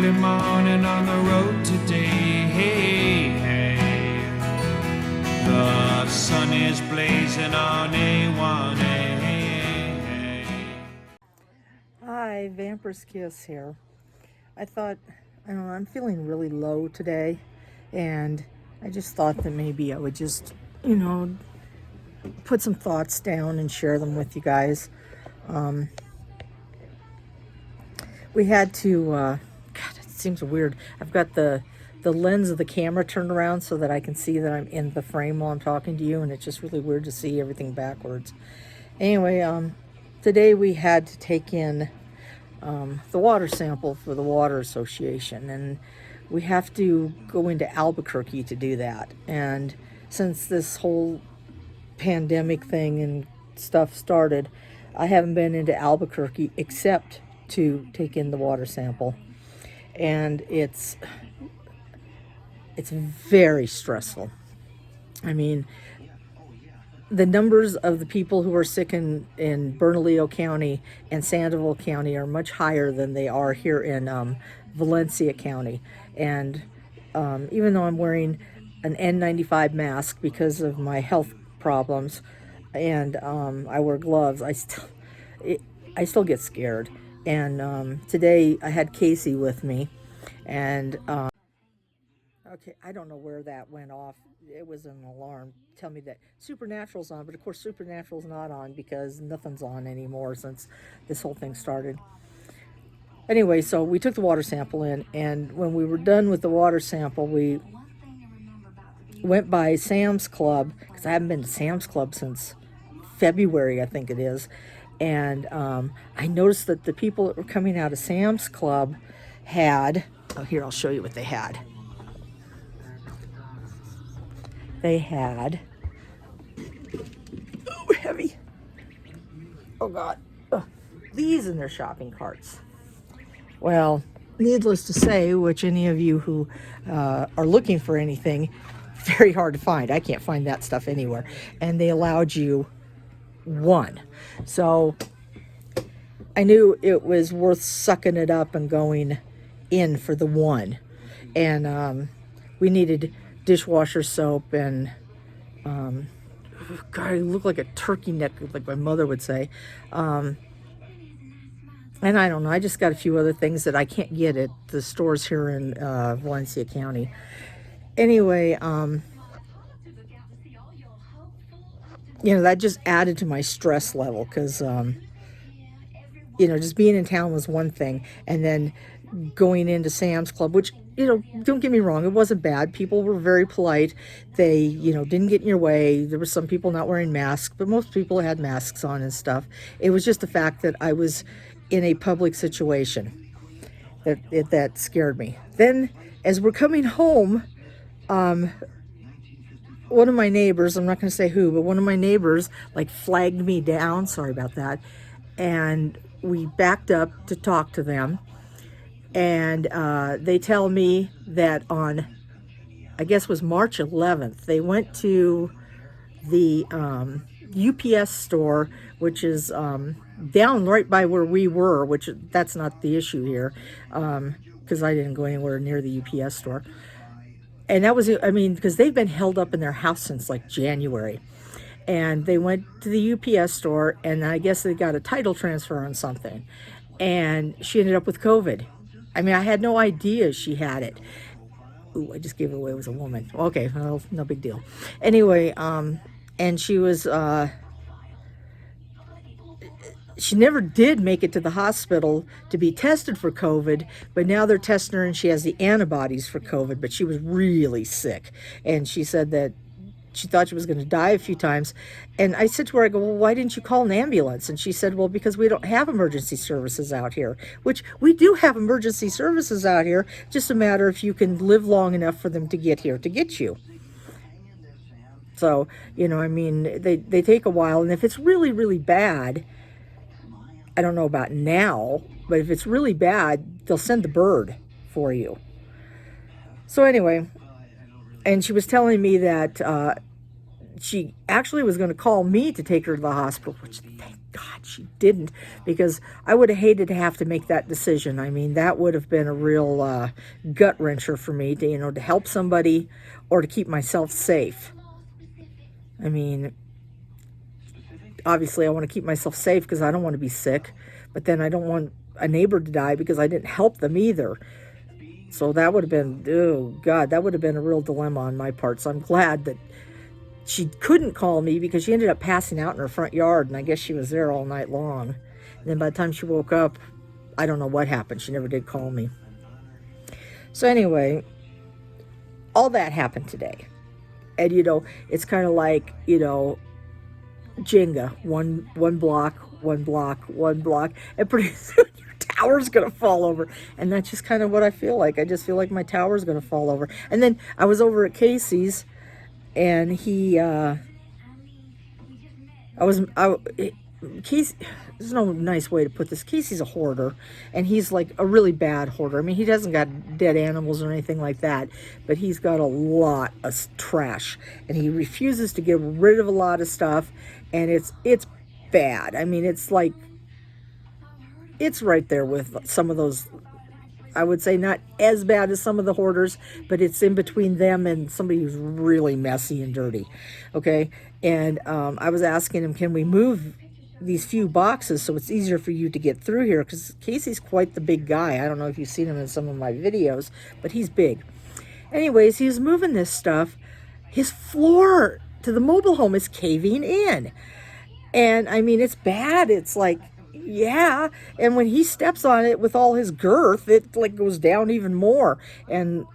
early morning on the road today. Hey, hey. The sun is blazing on A1A. Hi, Vampyresskiss here. I thought, I don't know, I'm feeling really low today, and I just thought that maybe I would just, put some thoughts down and share them with you guys. We had to, God, it seems weird. I've got the lens of the camera turned around so that I can see that I'm in the frame while I'm talking to you, and it's just really weird to see everything backwards. Anyway, today we had to take in the water sample for the Water Association, and we have to go into Albuquerque to do that. And since this whole pandemic thing and stuff started, I haven't been into Albuquerque except to take in the water sample, and it's very stressful. I mean, the numbers of the people who are sick in Bernalillo County and Sandoval County are much higher than they are here in Valencia County. And even though I'm wearing an N95 mask because of my health problems, and I wear gloves, I still get scared. And today I had Casey with me, and okay, I don't know where that went off. It was an alarm. Tell me that Supernatural's on, but of course Supernatural's not on because nothing's on anymore since this whole thing started. Anyway, so we took the water sample in, and when we were done with the water sample, we went by Sam's Club, because I haven't been to Sam's Club since February, I think it is. And I noticed that the people that were coming out of Sam's Club had, oh, here, I'll show you what they had. They had, oh, heavy, oh God, these in their shopping carts. Well, needless to say, which any of you who are looking for anything, very hard to find. I can't find that stuff anywhere. And they allowed you one. So I knew it was worth sucking it up and going in for the one. And we needed dishwasher soap and God, I look like a turkey neck, like my mother would say. And I don't know, I just got a few other things that I can't get at the stores here in Valencia County. Anyway, that just added to my stress level because, just being in town was one thing. And then going into Sam's Club, which, don't get me wrong, it wasn't bad. People were very polite. They, didn't get in your way. There were some people not wearing masks, but most people had masks on and stuff. It was just the fact that I was in a public situation that scared me. Then, as we're coming home, one of my neighbors, I'm not going to say who, but one of my neighbors flagged me down. Sorry about that. And we backed up to talk to them. And they tell me that on, I guess it was March 11th, they went to the UPS store, which is down right by where we were, which that's not the issue here, because I didn't go anywhere near the UPS store. And that was, because they've been held up in their house since January. And they went to the UPS store, and I guess they got a title transfer on something. And she ended up with COVID. I had no idea she had it. Ooh, I just gave it away. It was a woman. Okay, well, no big deal. Anyway, and she was, she never did make it to the hospital to be tested for COVID, but now they're testing her and she has the antibodies for COVID, but she was really sick. And she said that she thought she was going to die a few times. And I said to her, I go, well, why didn't you call an ambulance? And she said, well, because we don't have emergency services out here, which we do have emergency services out here. Just a matter if you can live long enough for them to get here to get you. So, they take a while. And if it's really, really bad, I don't know about now, but if it's really bad, they'll send the bird for you. So anyway, and she was telling me that she actually was going to call me to take her to the hospital, which thank God she didn't, because I would have hated to have to make that decision. I mean, that would have been a real gut wrencher for me to, to help somebody or to keep myself safe. I mean, obviously I want to keep myself safe because I don't want to be sick, but then I don't want a neighbor to die because I didn't help them either. So that would have been, oh God, that would have been a real dilemma on my part. So I'm glad that she couldn't call me because she ended up passing out in her front yard, and I guess she was there all night long. And then by the time she woke up, I don't know what happened. She never did call me. So anyway, all that happened today. And, it's kind of like, Jenga, one block, one block, one block, and pretty soon your tower's gonna fall over. And that's just kind of what I feel like. I just feel like my tower's gonna fall over. And then I was over at Casey's, and Casey, there's no nice way to put this. Casey's a hoarder, and he's like a really bad hoarder. I mean, he doesn't got dead animals or anything like that, but he's got a lot of trash, and he refuses to get rid of a lot of stuff, and it's bad. I mean, it's like, it's right there with some of those. I would say not as bad as some of the hoarders, but it's in between them and somebody who's really messy and dirty. Okay. And I was asking him, can we move these few boxes so it's easier for you to get through here? Because Casey's quite the big guy. I don't know if you've seen him in some of my videos, but he's big. Anyways, he was moving this stuff. His floor to the mobile home is caving in. And I mean, it's bad. It's like, yeah, and when he steps on it with all his girth, it like goes down even more. And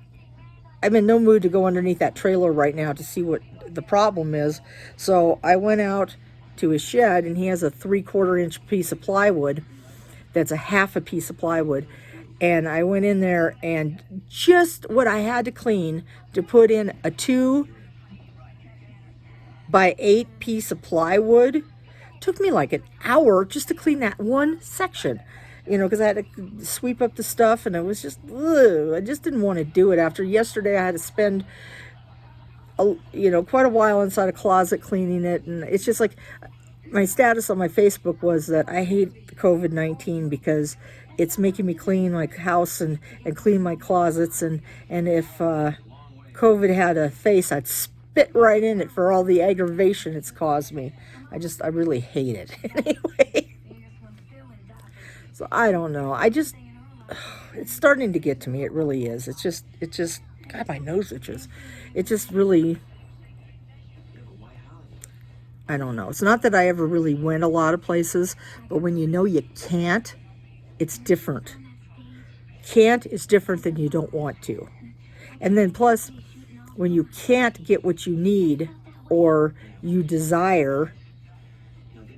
I'm in no mood to go underneath that trailer right now to see what the problem is. So I went out to his shed, and he has a 3/4 inch piece of plywood that's a half a piece of plywood. And I went in there, and just what I had to clean to put in a 2x8 piece of plywood took me like an hour just to clean that one section, because I had to sweep up the stuff, and it was just, ugh, I just didn't want to do it. After yesterday, I had to spend, quite a while inside a closet cleaning it, and it's just like, my status on my Facebook was that I hate COVID-19 because it's making me clean my house and clean my closets, and if COVID had a face, I'd spit right in it for all the aggravation it's caused me. I really hate it. Anyway, so I don't know. It's starting to get to me. It really is. It's just, God, my nose itches. It just really, I don't know. It's not that I ever really went a lot of places, but when you can't, it's different. Can't is different than you don't want to. And then plus, when you can't get what you need or you desire,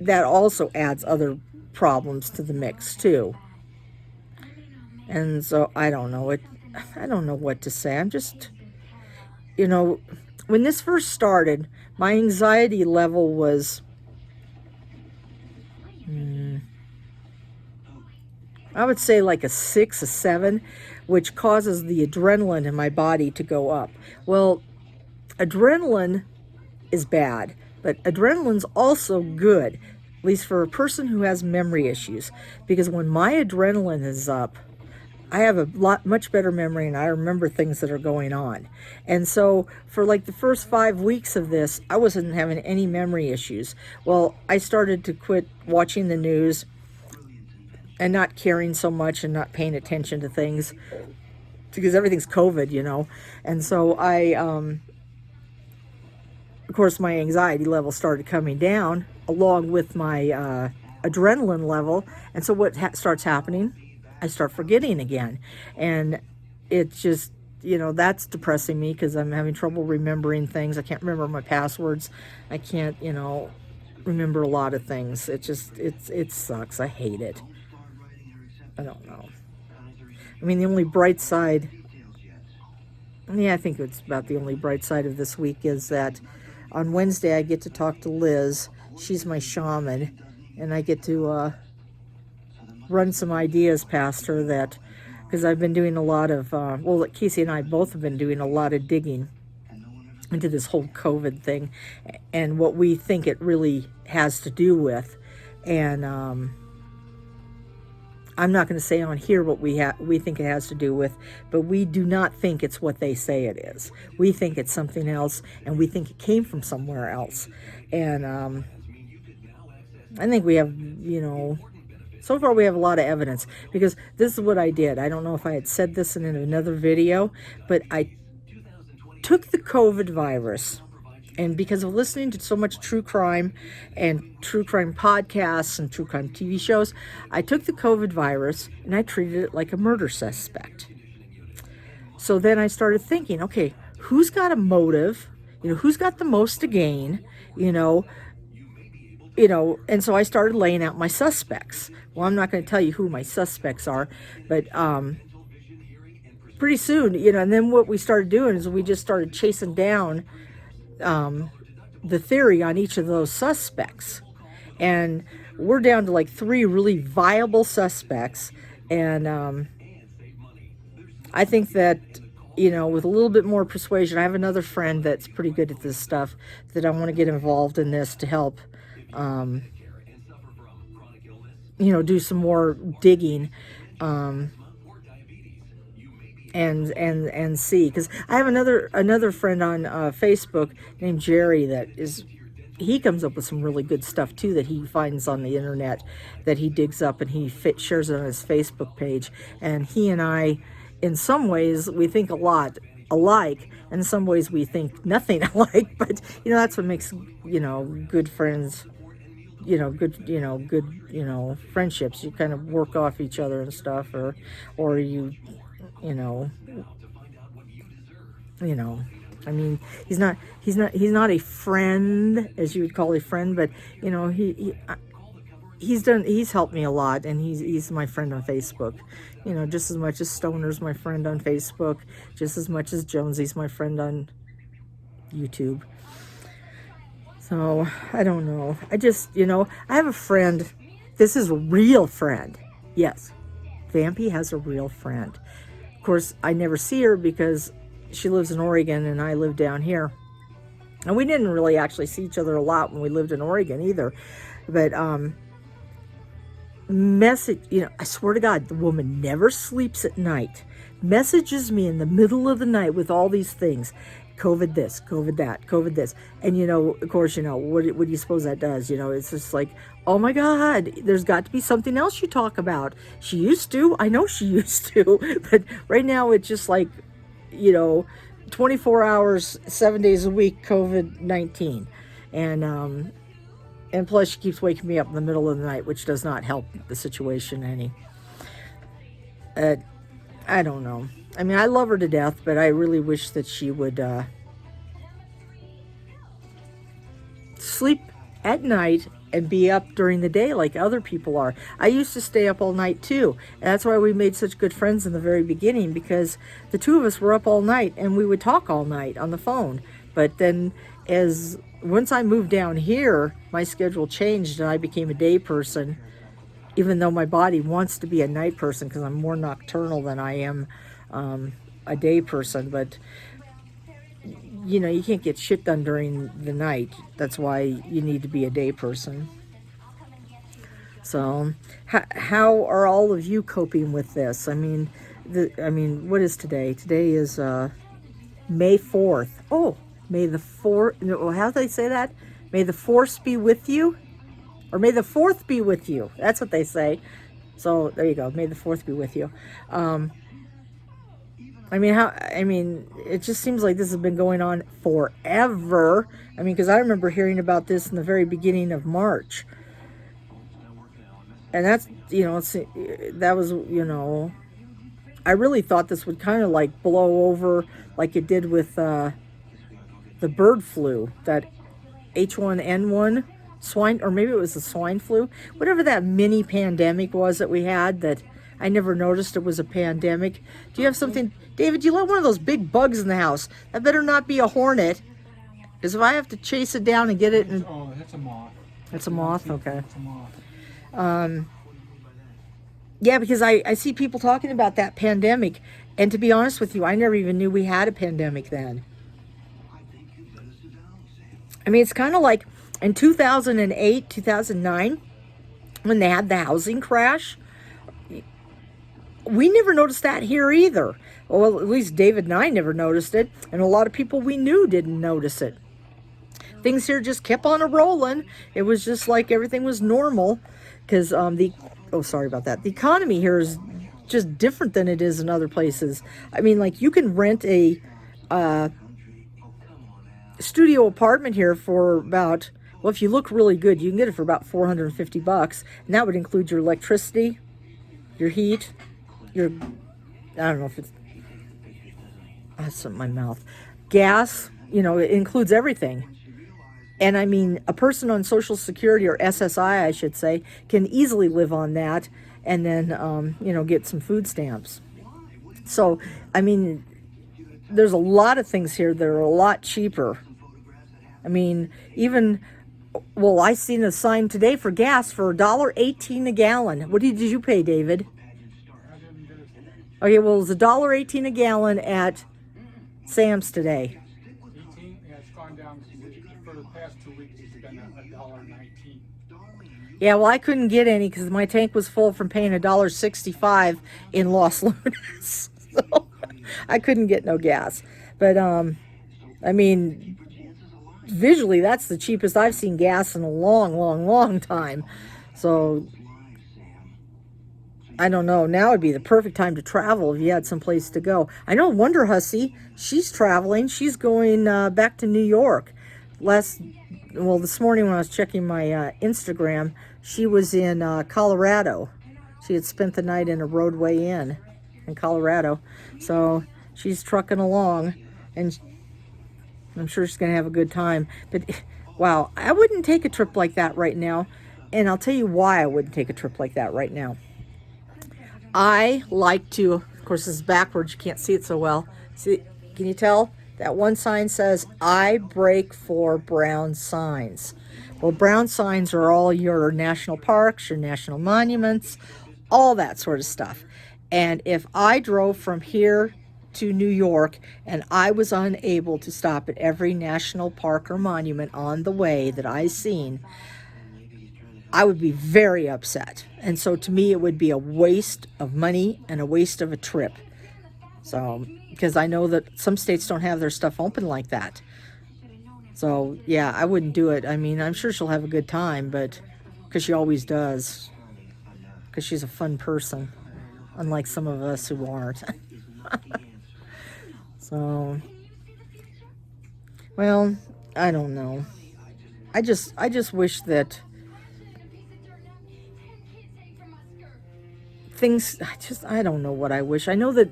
that also adds other problems to the mix too. And so I don't know what to say. I'm just, when this first started, my anxiety level was, I would say like a 6, a 7, which causes the adrenaline in my body to go up. Well, adrenaline is bad, but adrenaline's also good, at least for a person who has memory issues, because when my adrenaline is up, I have a much better memory, and I remember things that are going on. And so for like the first 5 weeks of this, I wasn't having any memory issues. Well, I started to quit watching the news and not caring so much and not paying attention to things because everything's COVID, And so of course, my anxiety level started coming down along with my adrenaline level. And so what starts happening? I start forgetting again. And it's just, that's depressing me because I'm having trouble remembering things. I can't remember my passwords. I can't, remember a lot of things. It sucks. I hate it. I don't know. I mean, the only bright side, I think it's about the only bright side of this week is that on Wednesday I get to talk to Liz. She's my shaman, and I get to run some ideas past her because I've been doing a lot of, Casey and I both have been doing a lot of digging. into this whole COVID thing and what we think it really has to do with. And I'm not going to say on here what we think it has to do with, but we do not think it's what they say it is. We think it's something else, and we think it came from somewhere else. And I think we have, so far we have a lot of evidence, because this is what I did. I don't know if I had said this in another video, but I took the COVID virus, and because of listening to so much true crime and true crime podcasts and true crime TV shows, I took the COVID virus and I treated it like a murder suspect. So then I started thinking, okay, who's got a motive? Who's got the most to gain? And so I started laying out my suspects. Well, I'm not going to tell you who my suspects are, but pretty soon, and then what we started doing is we just started chasing down the theory on each of those suspects. And we're down to like 3 really viable suspects. And I think that, with a little bit more persuasion, I have another friend that's pretty good at this stuff that I want to get involved in this to help, do some more digging. And see, because I have another friend on Facebook named Jerry he comes up with some really good stuff too that he finds on the internet that he digs up, and he shares it on his Facebook page. And he and I, in some ways, we think a lot alike, and in some ways we think nothing alike. But that's what makes good friends. Good friendships. You kind of work off each other and stuff, or you. I mean, he's not a friend as you would call a friend, but he's helped me a lot, and he's my friend on Facebook, just as much as Stoner's my friend on Facebook, just as much as Jonesy's my friend on YouTube. So I don't know. I just, I have a friend. This is a real friend. Yes, Vampy has a real friend. Of course, I never see her because she lives in Oregon and I live down here. And we didn't really actually see each other a lot when we lived in Oregon either. But I swear to God, the woman never sleeps at night. Messages me in the middle of the night with all these things. COVID this, COVID that, COVID this. And, of course, what do you suppose that does? It's just like, oh my God, there's got to be something else you talk about. She used to. I know she used to. But right now it's just like, 24 hours, 7 days a week, COVID-19. And plus she keeps waking me up in the middle of the night, which does not help the situation any. I don't know. I mean, I love her to death, but I really wish that she would sleep at night and be up during the day like other people are. I used to stay up all night too. And that's why we made such good friends in the very beginning, because the two of us were up all night and we would talk all night on the phone. But then once I moved down here, my schedule changed and I became a day person, even though my body wants to be a night person because I'm more nocturnal than I am a day person. But you can't get shit done during the night. That's why you need to be a day person. So how are all of you coping with this? I mean, what is today? Today is May 4th. Oh, May the 4th. How do they say that? May the force be with you? Or may the 4th be with you. That's what they say. So there you go. May the 4th be with you. It just seems like this has been going on forever. Because I remember hearing about this in the very beginning of March. And that's, that was, I really thought this would kind of like blow over like it did with the bird flu, that H1N1 swine, or maybe it was the swine flu, whatever that mini pandemic was that we had that I never noticed it was a pandemic. Do you have something, David? You let one of those big bugs in the house. That better not be a hornet, because if I have to chase it down and get it, that's a moth. It's a moth. Okay. It's a moth. Yeah, because I see people talking about that pandemic, and to be honest with you, I never even knew we had a pandemic then. I mean, it's kind of like in 2008, 2009, when they had the housing crash. We never noticed that here either. Well, at least David and I never noticed it, and a lot of people we knew didn't notice it. Things here just kept on a rolling. It was just like everything was normal, because sorry about that. The economy here is just different than it is in other places. I mean, like, you can rent a studio apartment here for about, well, if you look really good, you can get it for about $450, and that would include your electricity, your heat, your, I don't know if it's, that's something in my mouth, gas, it includes everything. And I mean, a person on Social Security, or SSI, I should say, can easily live on that, and then, get some food stamps. So, I mean, there's a lot of things here that are a lot cheaper. I mean, I seen a sign today for gas for $1.18 a gallon. What did you pay, David? Okay, well, it was $1.18 a gallon at Sam's today. 18, yeah, it's gone down for the past 2 weeks. It's been $1.19. Yeah, well, I couldn't get any because my tank was full from paying $1.65 in Los Lunas, so I couldn't get no gas. But I mean, visually, that's the cheapest I've seen gas in a long, long, long time. So I don't know. Now would be the perfect time to travel if you had some place to go. I know Wonder Hussy, she's traveling. She's going back to New York. This morning when I was checking my Instagram, she was in Colorado. She had spent the night in a roadway inn in Colorado. So she's trucking along, and I'm sure she's going to have a good time. But wow, I wouldn't take a trip like that right now. And I'll tell you why I wouldn't take a trip like that right now. I like to, of course, this is backwards. You can't see it so well. See, can you tell? That one sign says, I break for brown signs. Well, brown signs are all your national parks, your national monuments, all that sort of stuff. And if I drove from here to New York and I was unable to stop at every national park or monument on the way that I seen, I would be very upset. And so to me, it would be a waste of money and a waste of a trip. So, because I know that some states don't have their stuff open like that. So, yeah, I wouldn't do it. I mean, I'm sure she'll have a good time, but because she always does. Because she's a fun person, unlike some of us who aren't. So, well, I don't know. I just wish that I don't know what I wish. I know that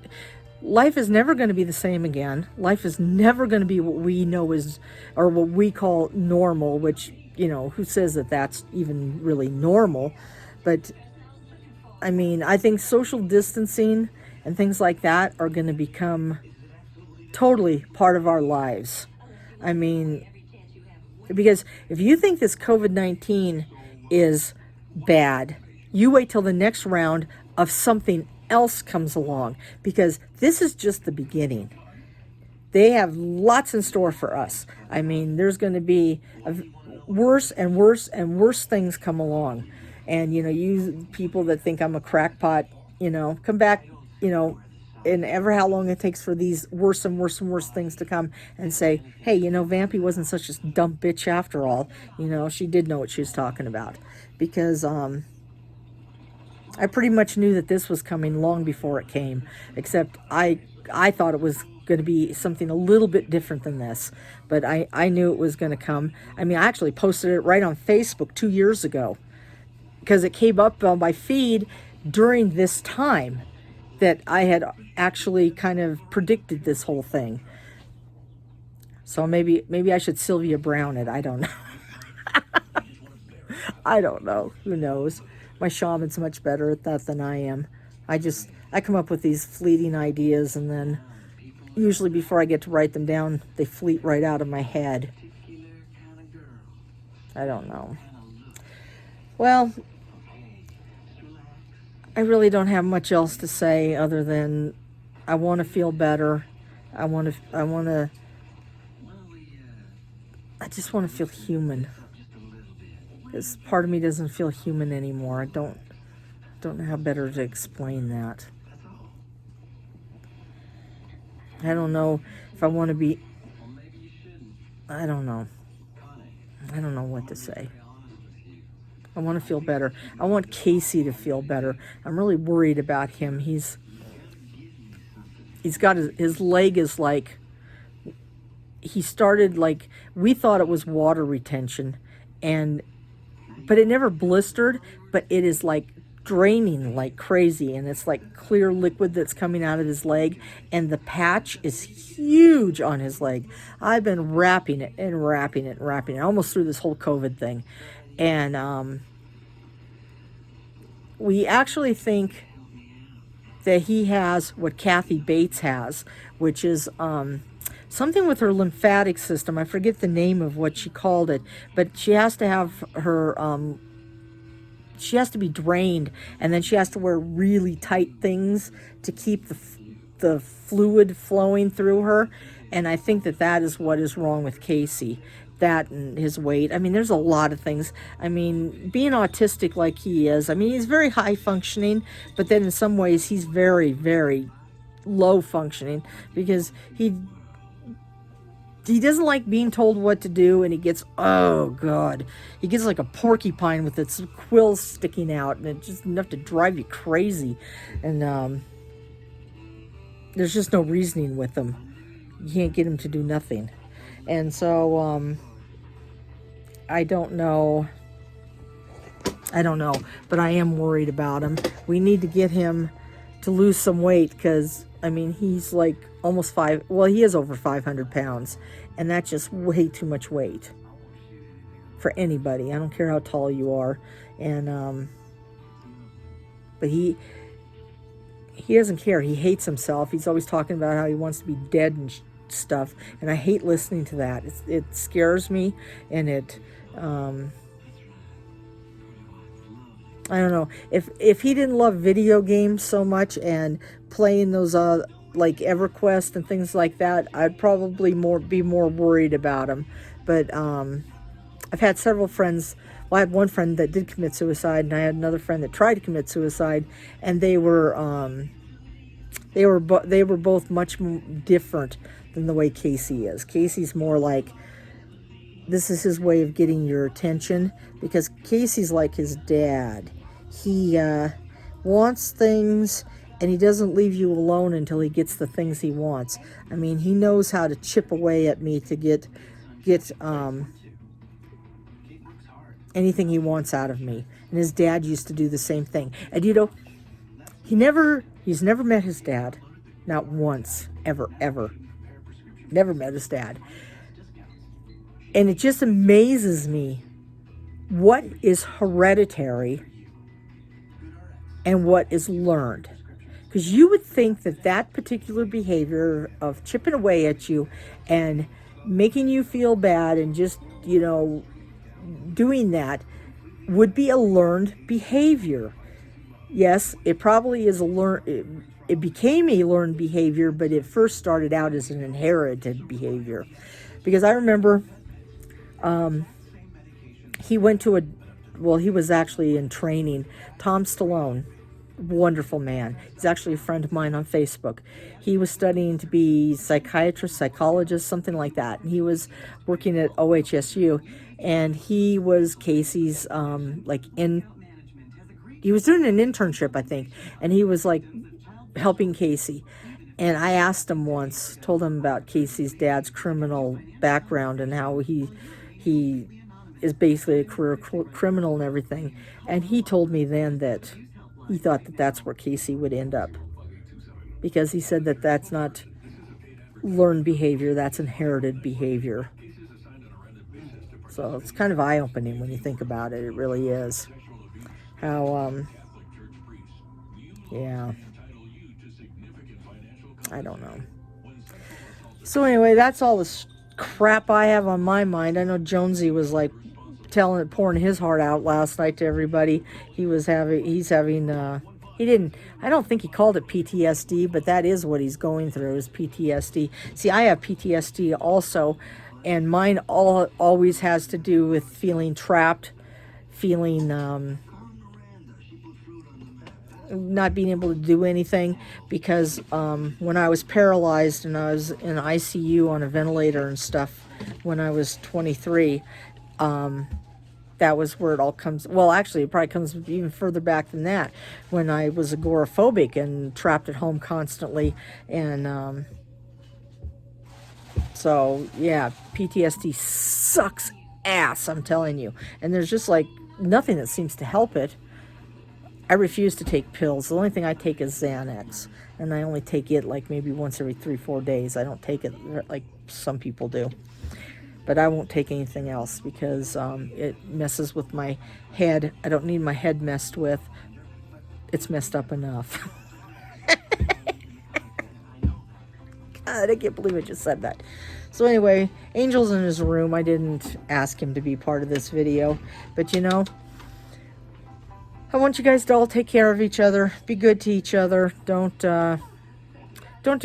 life is never going to be the same again. Life is never going to be what we know is, or what we call normal, which, who says that that's even really normal? But, I mean, I think social distancing and things like that are going to become totally part of our lives. I mean, because if you think this COVID-19 is bad, you wait till the next round of something else comes along, because this is just the beginning. They have lots in store for us. I mean, there's going to be worse and worse and worse things come along. And, you people that think I'm a crackpot, come back, and ever how long it takes for these worse and worse and worse things to come and say, hey, Vampy wasn't such a dumb bitch after all. She did know what she was talking about. Because, I pretty much knew that this was coming long before it came, except I thought it was going to be something a little bit different than this, but I knew it was going to come. I mean, I actually posted it right on Facebook 2 years ago, because it came up on my feed during this time that I had actually kind of predicted this whole thing. So maybe I should Sylvia Brown it. I don't know. I don't know. Who knows? My shaman's much better at that than I am. I come up with these fleeting ideas, and then usually before I get to write them down, they fleet right out of my head. I don't know. Well, I really don't have much else to say other than I want to feel better. I want to I just want to feel human. Because part of me doesn't feel human anymore. I don't know how better to explain that. I don't know if I want to be, I don't know. I don't know what to say. I want to feel better. I want Casey to feel better. I'm really worried about him. He's got his leg is like, he started like, we thought it was water retention, but it never blistered, but it is like draining like crazy, and it's like clear liquid that's coming out of his leg, and the patch is huge on his leg. I've been wrapping it and wrapping it and wrapping it almost through this whole COVID thing. And we actually think that he has what Kathy Bates has, which is something with her lymphatic system. I forget the name of what she called it, but she has to have her, she has to be drained, and then she has to wear really tight things to keep the fluid flowing through her. And I think that is what is wrong with Casey. That and his weight. I mean, there's a lot of things. I mean, being autistic like he is, I mean, he's very high functioning, but then in some ways he's very, very low functioning, because he doesn't like being told what to do, and he gets, oh God, he gets like a porcupine with its quills sticking out, and it's just enough to drive you crazy. And there's just no reasoning with him. You can't get him to do nothing. And so I don't know, but I am worried about him. We need to get him to lose some weight, because I mean, he's like almost he is over 500 pounds, and that's just way too much weight for anybody. I don't care how tall you are. And but he doesn't care. He hates himself. He's always talking about how he wants to be dead and stuff, and I hate listening to that. It scares me, and it I don't know, if he didn't love video games so much and playing those like EverQuest and things like that, I'd probably be more worried about him. But I've had several friends. Well, I had one friend that did commit suicide, and I had another friend that tried to commit suicide, and they were both much different than the way Casey is. Casey's more like, this is his way of getting your attention, because Casey's like his dad. He wants things, and he doesn't leave you alone until he gets the things he wants. I mean, he knows how to chip away at me to get anything he wants out of me. And his dad used to do the same thing. And you know, he's never met his dad. Not once, ever. Never met his dad. And it just amazes me what is hereditary and what is learned. Because you would think that particular behavior of chipping away at you and making you feel bad and just, doing that would be a learned behavior. Yes, it probably is it became a learned behavior, but it first started out as an inherited behavior. Because I remember he was actually in training. Tom Stallone, wonderful man. He's actually a friend of mine on Facebook. He was studying to be psychiatrist, psychologist, something like that. And he was working at OHSU, and he was Casey's, he was doing an internship, I think, and he was like helping Casey. And I asked him once, told him about Casey's dad's criminal background and how he is basically a career criminal and everything. And he told me then that he thought that that's where Casey would end up, because he said that that's not learned behavior, that's inherited behavior. So it's kind of eye-opening when you think about it. It really is. How, yeah. I don't know. So anyway, that's all the crap I have on my mind. I know Jonesy was like pouring his heart out last night to everybody. I don't think he called it PTSD, but that is what he's going through, is PTSD. See, I have PTSD also, And mine always has to do with feeling trapped, feeling not being able to do anything, because when I was paralyzed and I was in ICU on a ventilator and stuff when I was 23, that was where it all comes. Well, actually, it probably comes even further back than that, when I was agoraphobic and trapped at home constantly. And so, yeah, PTSD sucks ass, I'm telling you. And there's just like nothing that seems to help it. I refuse to take pills. The only thing I take is Xanax. And I only take it like maybe once every 3-4 days. I don't take it like some people do. But I won't take anything else because it messes with my head. I don't need my head messed with. It's messed up enough. God, I can't believe I just said that. So anyway, Angel's in his room. I didn't ask him to be part of this video. But you know, I want you guys to all take care of each other. Be good to each other. Don't do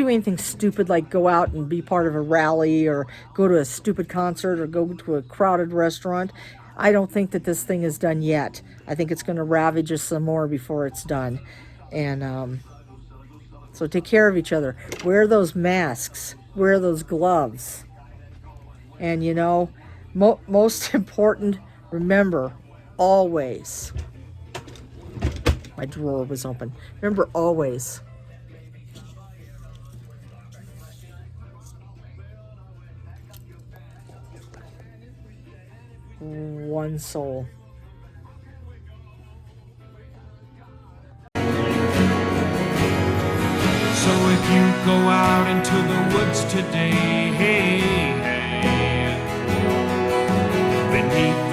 anything stupid like go out and be part of a rally or go to a stupid concert or go to a crowded restaurant. I don't think that this thing is done yet. I think it's going to ravage us some more before it's done. And so take care of each other. Wear those masks. Wear those gloves. And you know, most important, remember, always. My drawer was open. Remember, always. One soul. So if you go out into the woods today, hey, hey, beneath